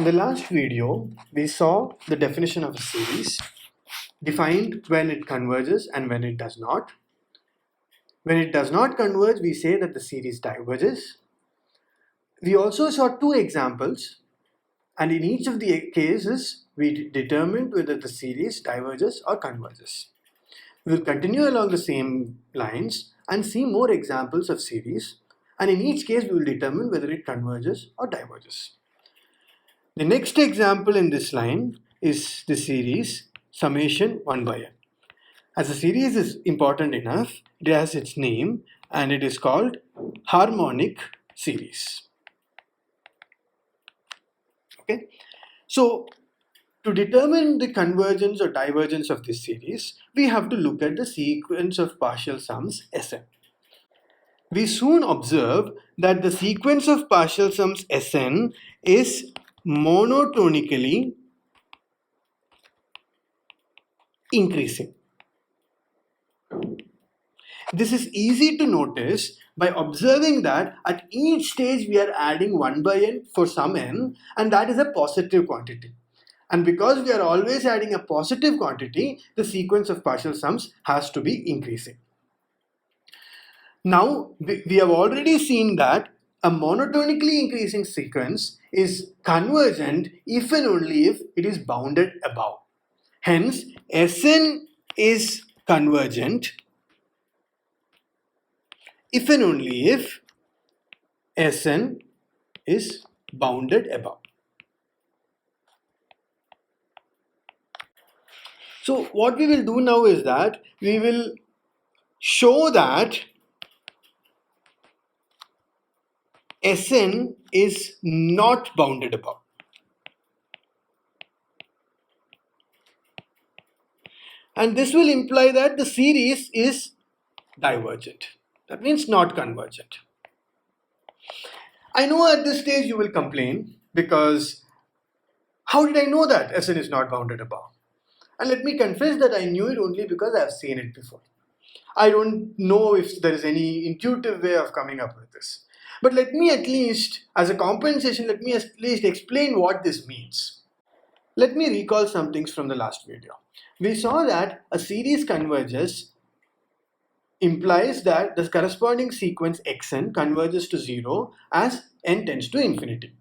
In the last video, we saw the definition of a series, defined when it converges and when it does not. When it does not converge, we say that the series diverges. We also saw two examples, and in each of the cases, we determined whether the series diverges or converges. We will continue along the same lines and see more examples of series, and in each case, we will determine whether it converges or diverges. The next example in this line is the series summation 1 by n. As the series is important enough, it has its name and it is called harmonic series. Okay, so to determine the convergence or divergence of this series, we have to look at the sequence of partial sums Sn. We soon observe that the sequence of partial sums Sn is monotonically increasing. This is easy to notice by observing that at each stage we are adding 1 by n for some n, and that is a positive quantity. And because we are always adding a positive quantity, the sequence of partial sums has to be increasing. Now, we have already seen that a monotonically increasing sequence is convergent if and only if it is bounded above. Hence, Sn is convergent if and only if Sn is bounded above. So what we will do now is that we will show that Sn is not bounded above. And this will imply that the series is divergent. That means not convergent. I know at this stage you will complain because how did I know that Sn is not bounded above? And let me confess that I knew it only because I have seen it before. I don't know if there is any intuitive way of coming up with this. But let me at least, as a compensation, let me at least explain what this means. Let me recall some things from the last video. We saw that a series converges implies that the corresponding sequence xn converges to 0 as n tends to infinity.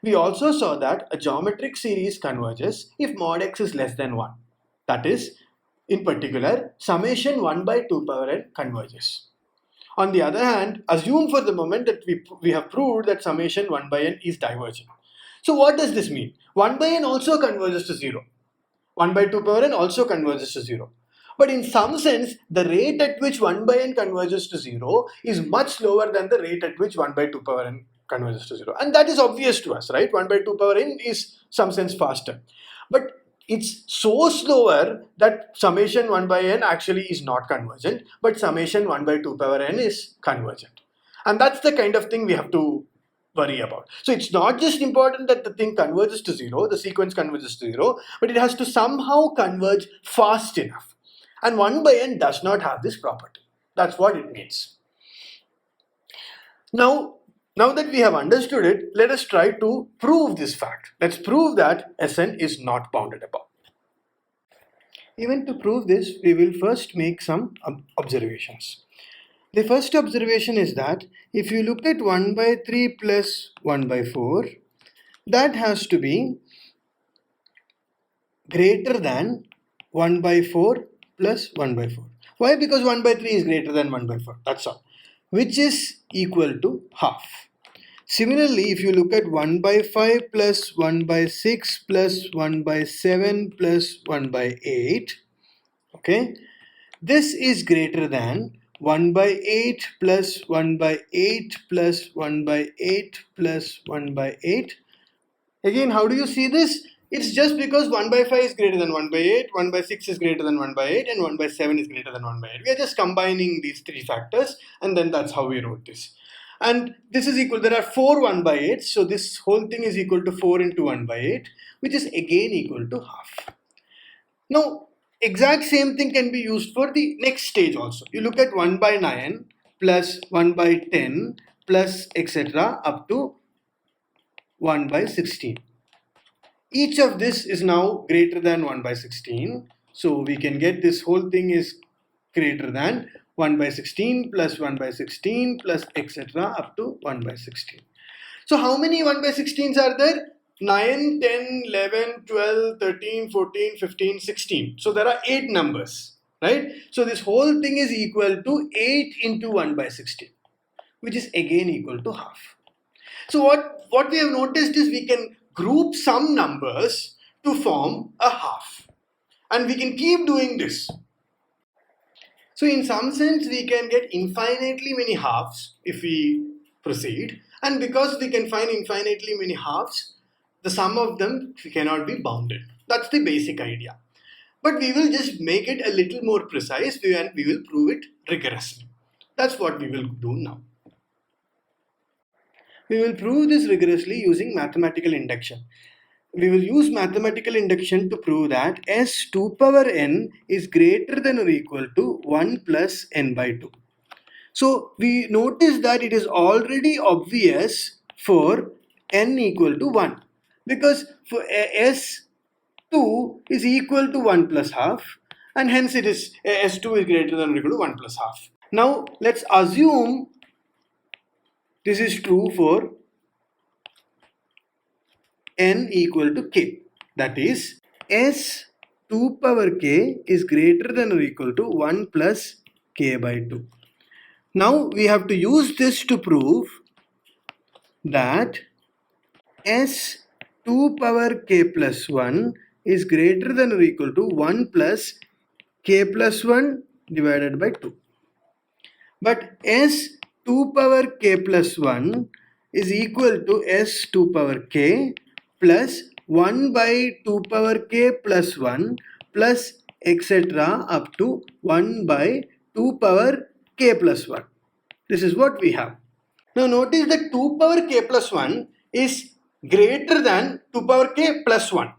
We also saw that a geometric series converges if mod x is less than 1. That is, in particular, summation 1 by 2 power n converges. On the other hand, assume for the moment that we have proved that summation 1 by n is divergent. So what does this mean? 1 by n also converges to 0. 1 by 2 power n also converges to 0. But in some sense, the rate at which 1 by n converges to 0 is much lower than the rate at which 1 by 2 power n converges to 0. And that is obvious to us, right? 1 by 2 power n is some sense faster. But it's so slower that summation 1 by n actually is not convergent, but summation 1 by 2 power n is convergent. And that's the kind of thing we have to worry about. So it's not just important that the thing converges to 0, the sequence converges to 0, but it has to somehow converge fast enough. And 1 by n does not have this property. That's what it means. Now that we have understood it, let us try to prove this fact. Let's prove that Sn is not bounded above. Even to prove this, we will first make some observations. The first observation is that if you look at 1 by 3 plus 1 by 4, that has to be greater than 1 by 4 plus 1 by 4. Why? Because 1 by 3 is greater than 1 by 4. That's all. Which is equal to half. Similarly, if you look at 1 by 5 plus 1 by 6 plus 1 by 7 plus 1 by 8, okay, this is greater than 1 by 8 plus 1 by 8 plus 1 by 8 plus 1 by 8. Again, how do you see this? It's just because 1 by 5 is greater than 1 by 8, 1 by 6 is greater than 1 by 8, and 1 by 7 is greater than 1 by 8. We are just combining these three factors, and then that's how we wrote this. And this is equal, there are 4 1 by 8, so this whole thing is equal to 4 into 1 by 8, which is again equal to half. Now, exact same thing can be used for the next stage also. You look at 1 by 9 plus 1 by 10 plus etc. up to 1 by 16. Each of this is now greater than 1 by 16. So we can get this whole thing is greater than 1 by 16 plus 1 by 16 plus etc. up to 1 by 16. So how many 1 by 16s are there? 9, 10, 11, 12, 13, 14, 15, 16. So there are 8 numbers, right? So this whole thing is equal to 8 into 1 by 16, which is again equal to half. So what we have noticed is we can group some numbers to form a half. And we can keep doing this. So in some sense, we can get infinitely many halves if we proceed. And because we can find infinitely many halves, the sum of them cannot be bounded. That's the basic idea. But we will just make it a little more precise and we will prove it rigorously. That's what we will do now. We will prove this rigorously using mathematical induction. We will use mathematical induction to prove that s2 power n is greater than or equal to 1 plus n by 2. So we notice that it is already obvious for n equal to 1 because for s2 is equal to 1 plus half and hence it is s2 is greater than or equal to 1 plus half. Now let's assume this is true for n equal to k. That is s2 power k is greater than or equal to 1 plus k by 2. Now we have to use this to prove that s2 power k plus 1 is greater than or equal to 1 plus k plus 1 divided by 2. But s2 power k plus 1 is equal to s2 power k plus 1 by 2 power k plus 1 plus etc. up to 1 by 2 power k plus 1. This is what we have. Now notice that 2 power k plus 1 is greater than 2 power k plus 1.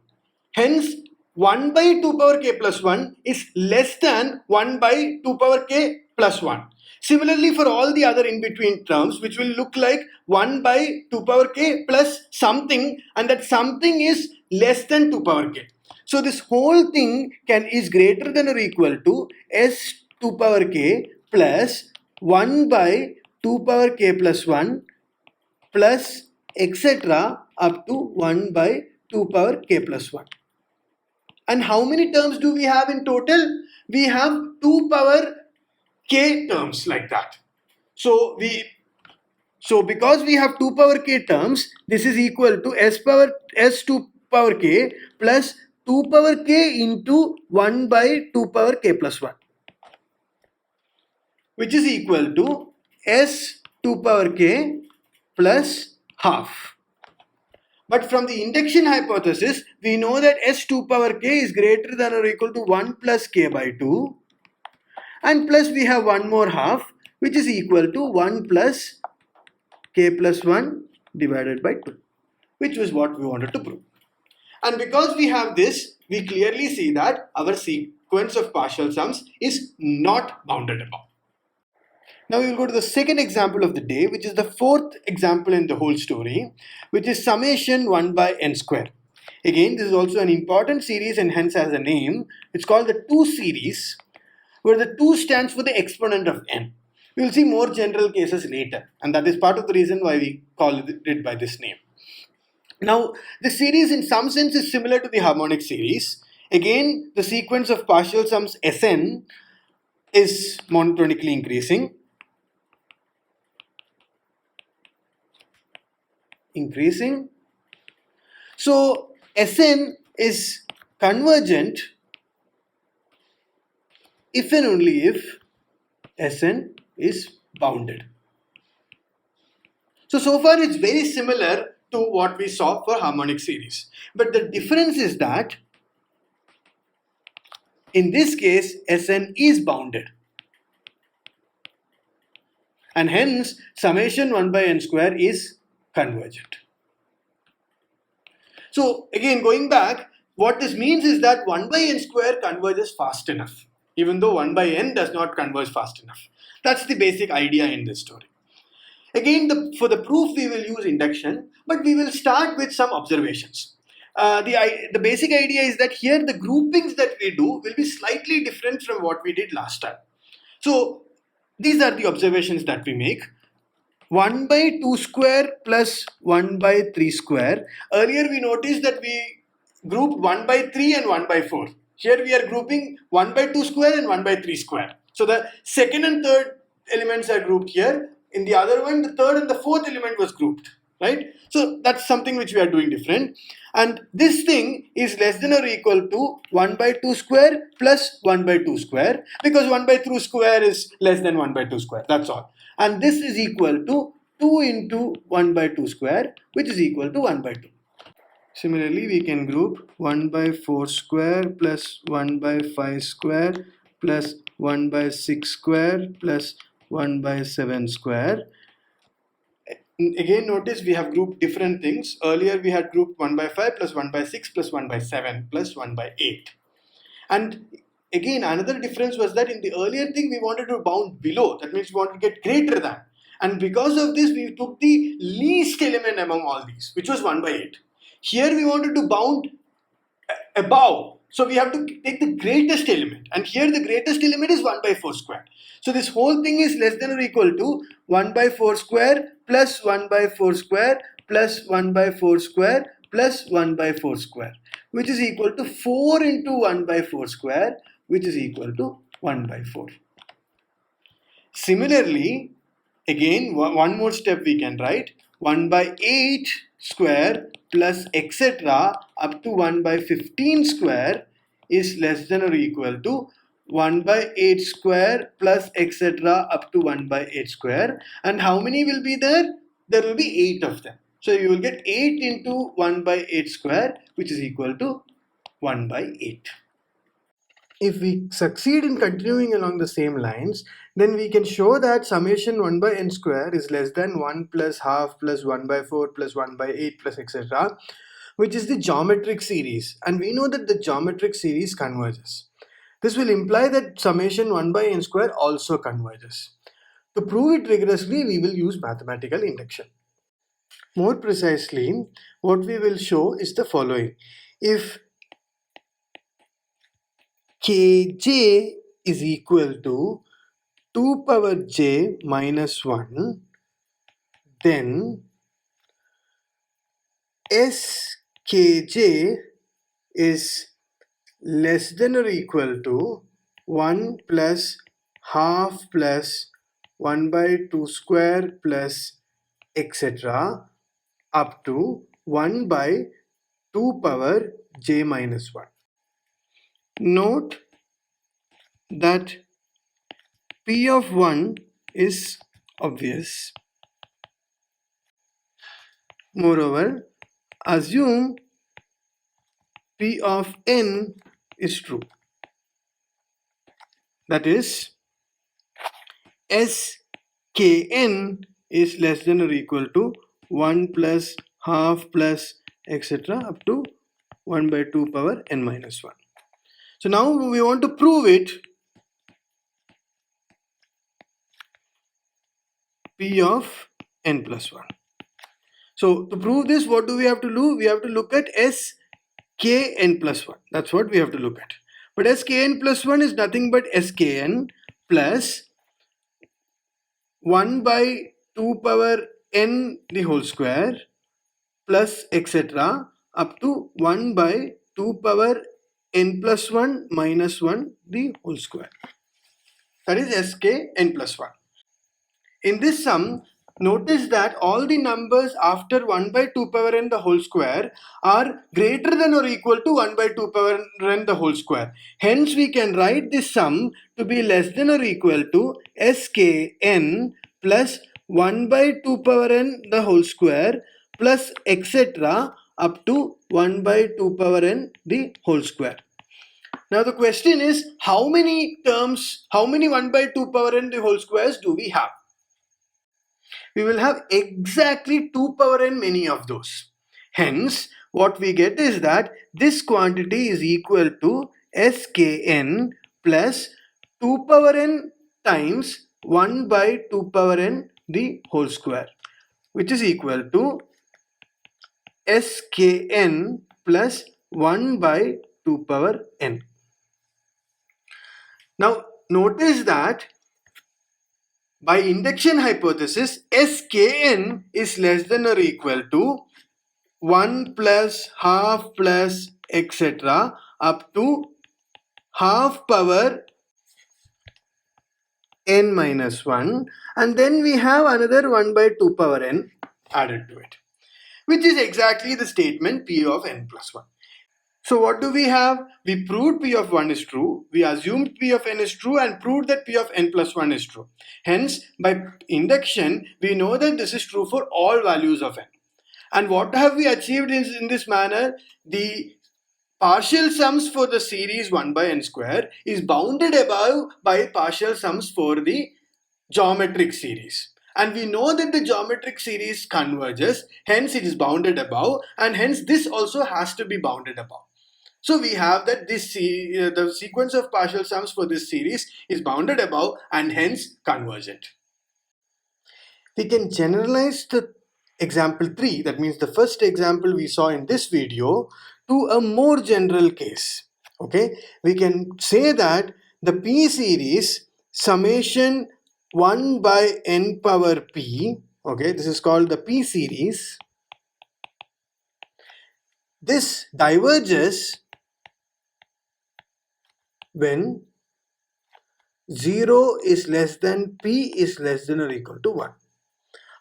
Hence 1 by 2 power k plus 1 is less than 1 by 2 power k plus 1. Similarly for all the other in-between terms which will look like 1 by 2 power k plus something and that something is less than 2 power k. So this whole thing is greater than or equal to s2 power k plus 1 by 2 power k plus 1 plus etc. up to 1 by 2 power k plus 1. And how many terms do we have in total? We have 2 power k terms like that. So because we have 2 power k terms, this is equal to s2 power k plus 2 power k into 1 by 2 power k plus 1, which is equal to s2 power k plus half. But from the induction hypothesis, we know that s2 power k is greater than or equal to 1 plus k by 2. And plus we have one more half which is equal to 1 plus k plus 1 divided by 2, which was what we wanted to prove. And because we have this, we clearly see that our sequence of partial sums is not bounded above. Now we will go to the second example of the day, which is the fourth example in the whole story, which is summation 1 by n square. Again, this is also an important series and hence has a name. It's called the 2 series, where the 2 stands for the exponent of n. We will see more general cases later, and that is part of the reason why we call it by this name. Now, the series in some sense is similar to the harmonic series. Again, the sequence of partial sums Sn is monotonically increasing. So, Sn is convergent if and only if Sn is bounded. So far it's very similar to what we saw for harmonic series. But the difference is that in this case, Sn is bounded. And hence, summation 1 by n square is convergent. So again, going back, what this means is that 1 by n square converges fast enough, even though 1 by n does not converge fast enough. That's the basic idea in this story. Again, for the proof we will use induction, but we will start with some observations. the basic idea is that here the groupings that we do will be slightly different from what we did last time. So these are the observations that we make. 1 by 2 square plus 1 by 3 square. Earlier we noticed that we grouped 1 by 3 and 1 by 4. Here we are grouping 1 by 2 square and 1 by 3 square. So the second and third elements are grouped here. In the other one, the third and the fourth element was grouped, right? So that's something which we are doing different. And this thing is less than or equal to 1 by 2 square plus 1 by 2 square, because 1 by 2 square is less than 1 by 2 square. That's all. And this is equal to 2 into 1 by 2 square, which is equal to 1 by 2. Similarly, we can group 1 by 4 square plus 1 by 5 square plus 1 by 6 square plus 1 by 7 square. Again, notice we have grouped different things. Earlier we had grouped 1 by 5 plus 1 by 6 plus 1 by 7 plus 1 by 8. And again, another difference was that in the earlier thing we wanted to bound below. That means we want to get greater than. And because of this, we took the least element among all these, which was 1 by 8. Here we wanted to bound above. So we have to take the greatest element. And here the greatest element is 1 by 4 square. So this whole thing is less than or equal to 1 by 4 square plus 1 by 4 square plus 1 by 4 square plus 1 by 4 square, which is equal to 4 into 1 by 4 square, which is equal to 1 by 4. Similarly, again, one more step we can write. 1 by 8 square plus etc. up to 1 by 15 square is less than or equal to 1 by 8 square plus etc. up to 1 by 8 square. And how many will be there? There will be 8 of them. So you will get 8 into 1 by 8 square, which is equal to 1 by 8. If we succeed in continuing along the same lines, then we can show that summation 1 by n square is less than 1 plus half plus 1 by 4 plus 1 by 8 plus etc., which is the geometric series. And we know that the geometric series converges. This will imply that summation 1 by n square also converges. To prove it rigorously, we will use mathematical induction. More precisely, what we will show is the following. If kj is equal to 2 power j minus 1, then skj is less than or equal to 1 plus half plus 1 by 2 square plus etc. up to 1 by 2 power j minus 1. Note that P of 1 is obvious. Moreover, assume P of n is true. That is, skn is less than or equal to 1 plus half plus etc. up to 1 by 2 power n minus 1. So now we want to prove it. P of n plus 1. So to prove this, what do we have to do? We have to look at skn plus 1. That's what we have to look at. But skn plus 1 is nothing but skn plus 1 by 2 power n the whole square plus etc. up to 1 by 2 power n plus 1 minus 1 the whole square. That is skn plus 1. In this sum, notice that all the numbers after 1 by 2 power n the whole square are greater than or equal to 1 by 2 power n the whole square. Hence, we can write this sum to be less than or equal to skn plus 1 by 2 power n the whole square plus etc. up to 1 by 2 power n the whole square. Now the question is, how many 1 by 2 power n the whole squares do we have? We will have exactly 2 power n many of those. Hence, what we get is that this quantity is equal to skn plus 2 power n times 1 by 2 power n the whole square, which is equal to skn plus 1 by 2 power n. Now notice that by induction hypothesis, Skn is less than or equal to 1 plus half plus etc. up to half power n minus 1, and then we have another 1 by 2 power n added to it, which is exactly the statement p of n plus 1. So what do we have? We proved p of 1 is true, we assumed p of n is true, and proved that p of n plus 1 is true. Hence, by induction, we know that this is true for all values of n. And what have we achieved in this manner? The partial sums for the series 1 by n square is bounded above by partial sums for the geometric series. And we know that the geometric series converges, hence it is bounded above, and hence this also has to be bounded above. So we have that the sequence of partial sums for this series is bounded above and hence convergent. We can generalize the example 3, that means the first example we saw in this video, to a more general case. Okay, we can say that the P series summation 1 by n power p, okay, this is called the P series. This diverges when 0 is less than p is less than or equal to 1.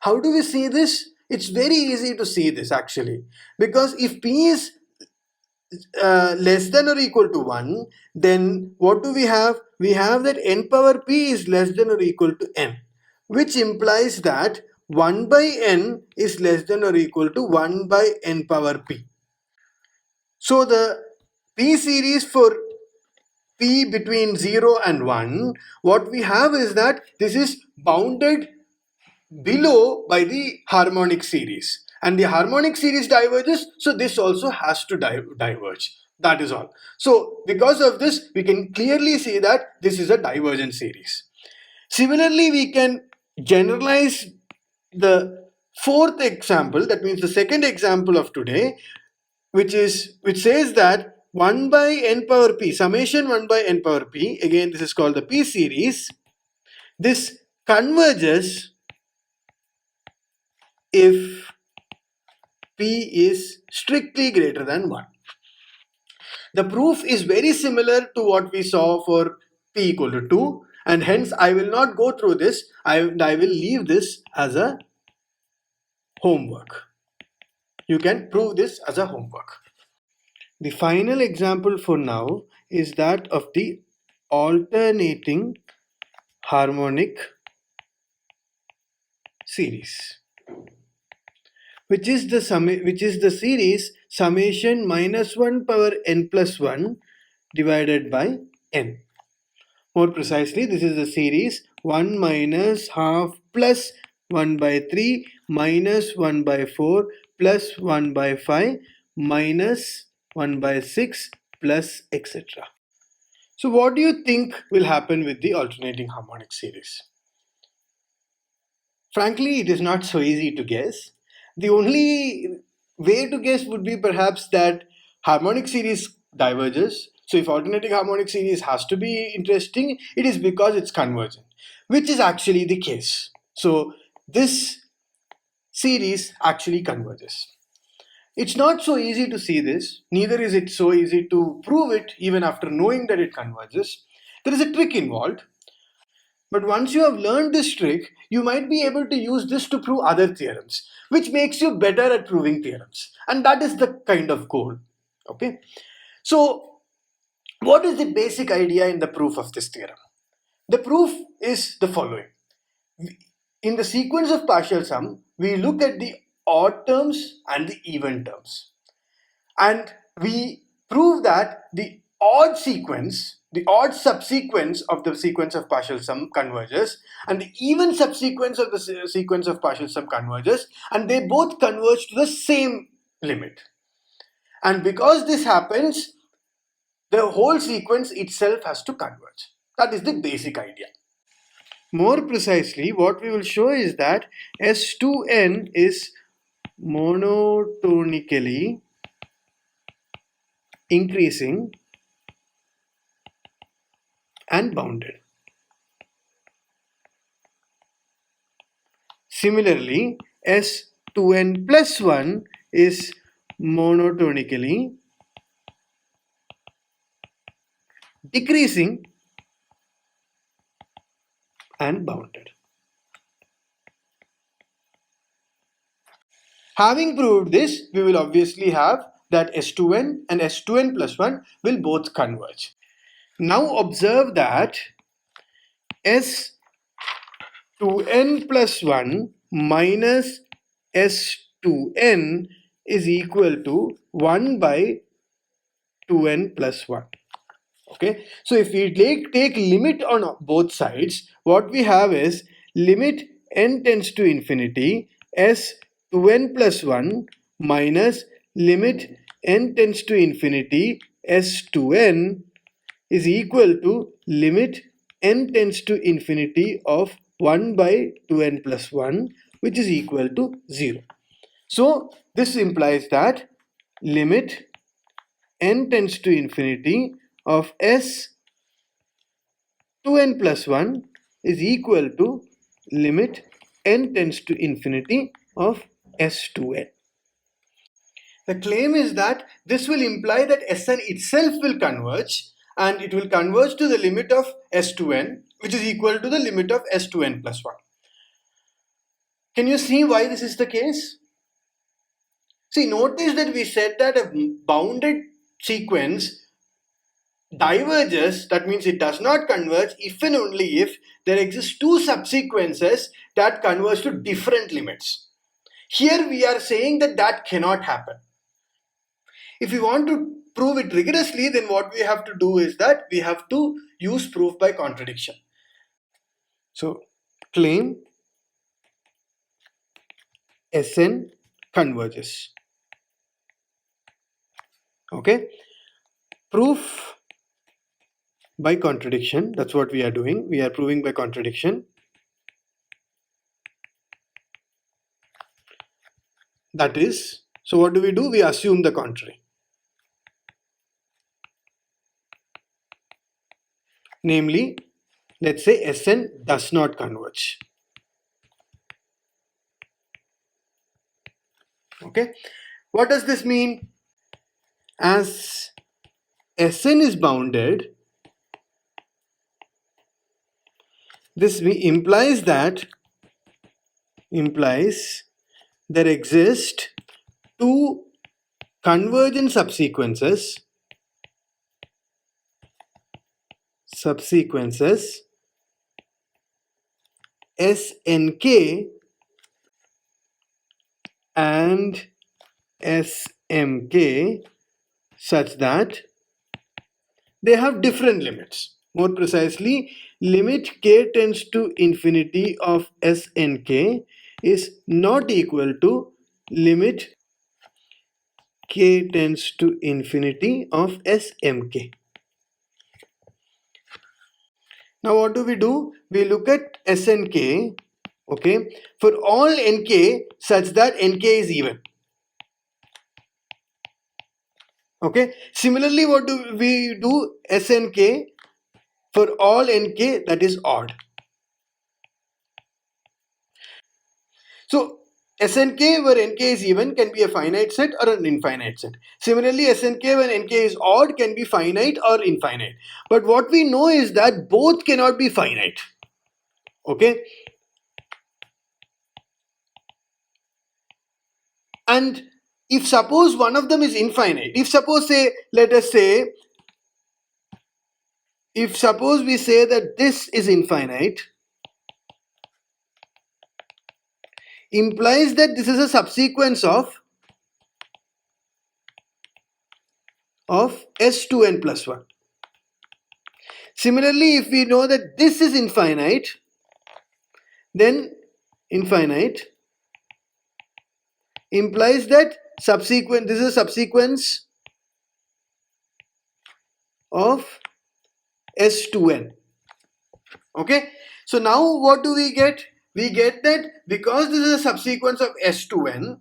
How do we see this? It's very easy to see this actually, because if p is less than or equal to 1, then what do we have? We have that n power p is less than or equal to n, which implies that 1 by n is less than or equal to 1 by n power p. So the P series for P between 0 and 1, what we have is that this is bounded below by the harmonic series, and the harmonic series diverges, so this also has to diverge. That is all. So because of this, we can clearly see that this is a divergent series. Similarly, we can generalize the fourth example, that means the second example of today, which says that 1 by n power p, summation 1 by n power p, again this is called the P series, this converges if p is strictly greater than 1. The proof is very similar to what we saw for p equal to 2, and hence I will not go through this. I will leave this as a homework. You can prove this as a homework. The final example for now is that of the alternating harmonic series, which is the series summation minus 1 power n plus 1 divided by n. More precisely, this is the series 1 minus half plus 1 by 3 minus 1 by 4 plus 1 by 5 minus 1 by 6 plus etc. So what do you think will happen with the alternating harmonic series? Frankly, it is not so easy to guess. The only way to guess would be perhaps that harmonic series diverges. So if alternating harmonic series has to be interesting, it is because it's convergent, which is actually the case. So this series actually converges. It's not so easy to see this, neither is it so easy to prove it even after knowing that it converges. There is a trick involved. But once you have learned this trick, you might be able to use this to prove other theorems, which makes you better at proving theorems. And that is the kind of goal. Okay. So what is the basic idea in the proof of this theorem? The proof is the following. In the sequence of partial sum, we look at the odd terms and the even terms. And we prove that the odd subsequence of the sequence of partial sum converges, and the even subsequence of the sequence of partial sum converges, and they both converge to the same limit. And because this happens, the whole sequence itself has to converge. That is the basic idea. More precisely, what we will show is that S2n is monotonically increasing and bounded. Similarly, S2n plus 1 is monotonically decreasing and bounded. Having proved this, we will obviously have that S2n and S2n plus 1 will both converge. Now observe that S2n plus 1 minus S2n is equal to 1 by 2n plus 1. Okay, so if we take limit on both sides, what we have is limit n tends to infinity S2n plus 1 minus limit n tends to infinity S2n is equal to limit n tends to infinity of 1 by 2n plus 1, which is equal to 0. So this implies that limit n tends to infinity of S2n plus 1 is equal to limit n tends to infinity of S2n. The claim is that this will imply that Sn itself will converge, and it will converge to the limit of S2n, which is equal to the limit of S2n plus 1. Can you see why this is the case? See, notice that we said that a bounded sequence diverges, that means it does not converge if and only if there exist two subsequences that converge to different limits. Here we are saying that that cannot happen. If we want to prove it rigorously, then what we have to do is that we have to use proof by contradiction. So claim Sn converges. Okay, proof by contradiction, that's what we are doing. We are proving by contradiction. That is, so what do? We assume the contrary. Namely, let's say Sn does not converge. Okay, what does this mean? As Sn is bounded, this implies there exist two convergent subsequences Snk and Smk such that they have different limits. More precisely, limit k tends to infinity of Snk is not equal to limit k tends to infinity of Smk. Now what do? We look at Snk, okay, for all nk such that nk is even. Okay, similarly what do we do? Snk for all nk that is odd. So Snk where nk is even can be a finite set or an infinite set. Similarly, Snk when nk is odd can be finite or infinite. But what we know is that both cannot be finite. Okay. And if suppose one of them is infinite, if suppose we say that this is infinite, implies that this is a subsequence of S2n plus 1. Similarly, if we know that this is infinite, then infinite implies that this is a subsequence of S2n. Okay, so now what do we get? We get that because this is a subsequence of S2n,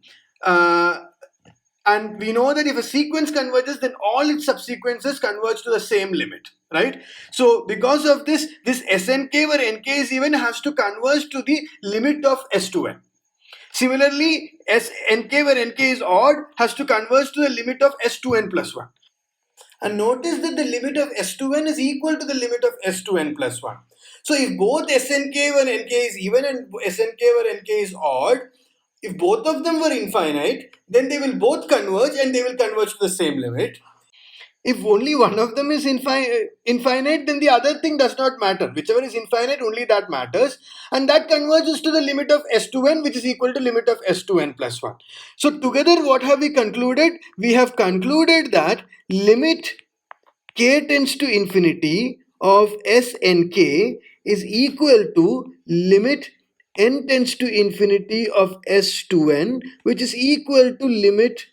And we know that if a sequence converges, then all its subsequences converge to the same limit, right? So because of this, this Snk where Nk is even has to converge to the limit of S to N. Similarly, Nk where Nk is odd has to converge to the limit of S to N plus 1. And notice that the limit of S to N is equal to the limit of S to N plus 1. So if both Snk where Nk is even and Snk where Nk is odd, if both of them were infinite, then they will both converge and they will converge to the same limit. If only one of them is infinite, then the other thing does not matter. Whichever is infinite, only that matters. And that converges to the limit of S to N, which is equal to limit of S to N plus 1. So together, what have we concluded? We have concluded that limit k tends to infinity of Snk is equal to limit n tends to infinity of S to N, which is equal to limit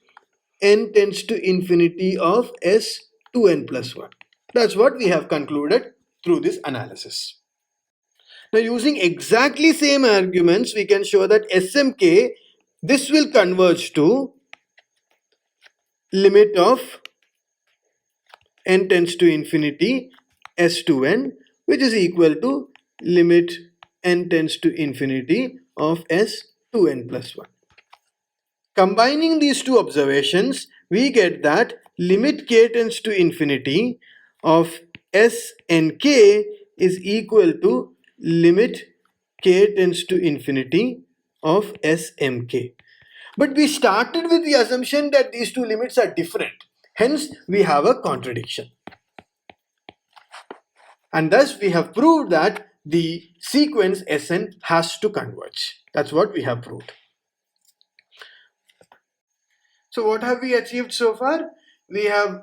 n tends to infinity of S to N plus 1. That's what we have concluded through this analysis. Now using exactly same arguments, we can show that Smk, this will converge to limit of n tends to infinity S to N, which is equal to limit n tends to infinity of S to N plus 1. Combining these two observations, we get that limit k tends to infinity of Snk is equal to limit k tends to infinity of Smk. But we started with the assumption that these two limits are different. Hence, we have a contradiction. And thus, we have proved that the sequence Sn has to converge. That's what we have proved. So what have we achieved so far? We have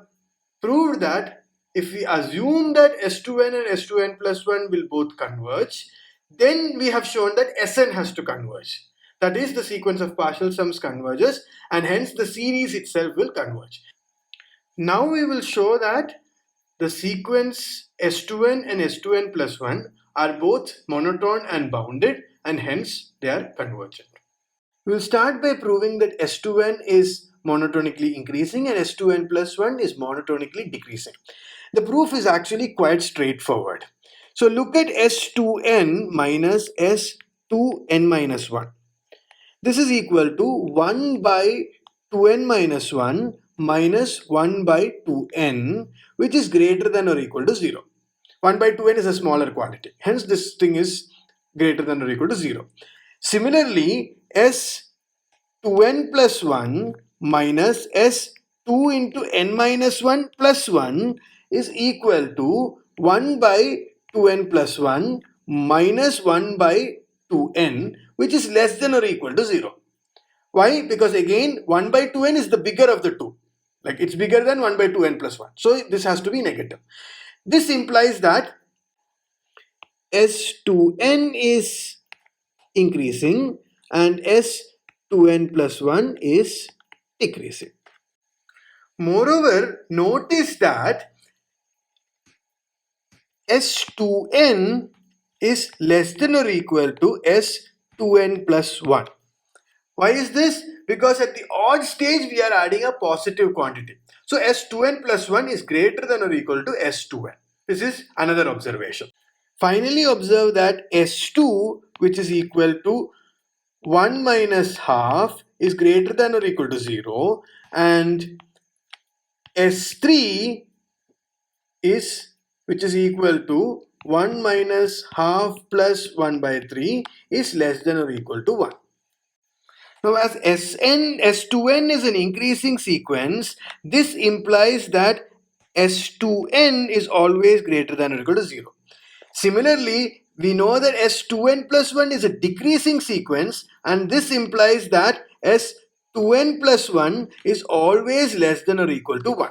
proved that if we assume that S2n and S2n plus 1 will both converge, then we have shown that Sn has to converge. That is, the sequence of partial sums converges, and hence the series itself will converge. Now we will show that the sequence S2n and S2n plus 1 are both monotone and bounded, and hence they are convergent. We will start by proving that S2n is monotonically increasing and S2n plus 1 is monotonically decreasing. The proof is actually quite straightforward. So look at S2n minus S2n minus 1. This is equal to 1 by 2n minus 1 minus 1 by 2n, which is greater than or equal to 0. 1 by 2n is a smaller quantity. Hence this thing is greater than or equal to 0. Similarly, S2n plus 1 minus S2 into n minus 1 plus 1 is equal to 1 by 2n plus 1 minus 1 by 2n, which is less than or equal to 0. Why? Because again 1 by 2n is the bigger of the two. Like it's bigger than 1 by 2n plus 1. So this has to be negative. This implies that S2n is increasing and S2n plus 1 is decreasing. Moreover, notice that S2n is less than or equal to S2n plus 1. Why is this? Because at the odd stage we are adding a positive quantity. So S2n plus 1 is greater than or equal to S2n. This is another observation. Finally, observe that S2, which is equal to 1 minus half, is greater than or equal to 0, and S3 is, which is equal to 1 minus half plus 1 by 3 is less than or equal to 1. Now as S2n is an increasing sequence, this implies that S2n is always greater than or equal to 0. Similarly, we know that S2n plus 1 is a decreasing sequence, and this implies that S2n plus 1 is always less than or equal to 1.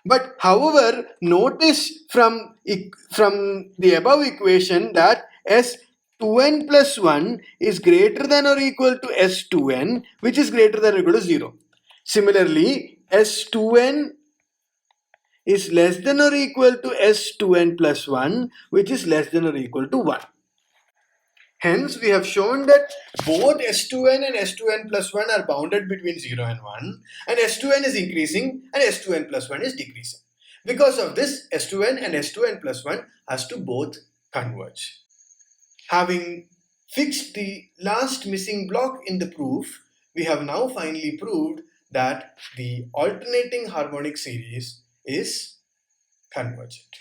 But however, notice from the above equation that S2n plus 1 is greater than or equal to S2n, which is greater than or equal to 0. Similarly, S2n is less than or equal to S2n plus 1, which is less than or equal to 1. Hence, we have shown that both S2n and S2n plus 1 are bounded between 0 and 1, and S2n is increasing and S2n plus 1 is decreasing. Because of this, S2n and S2n plus 1 has to both converge. Having fixed the last missing block in the proof, we have now finally proved that the alternating harmonic series is convergent.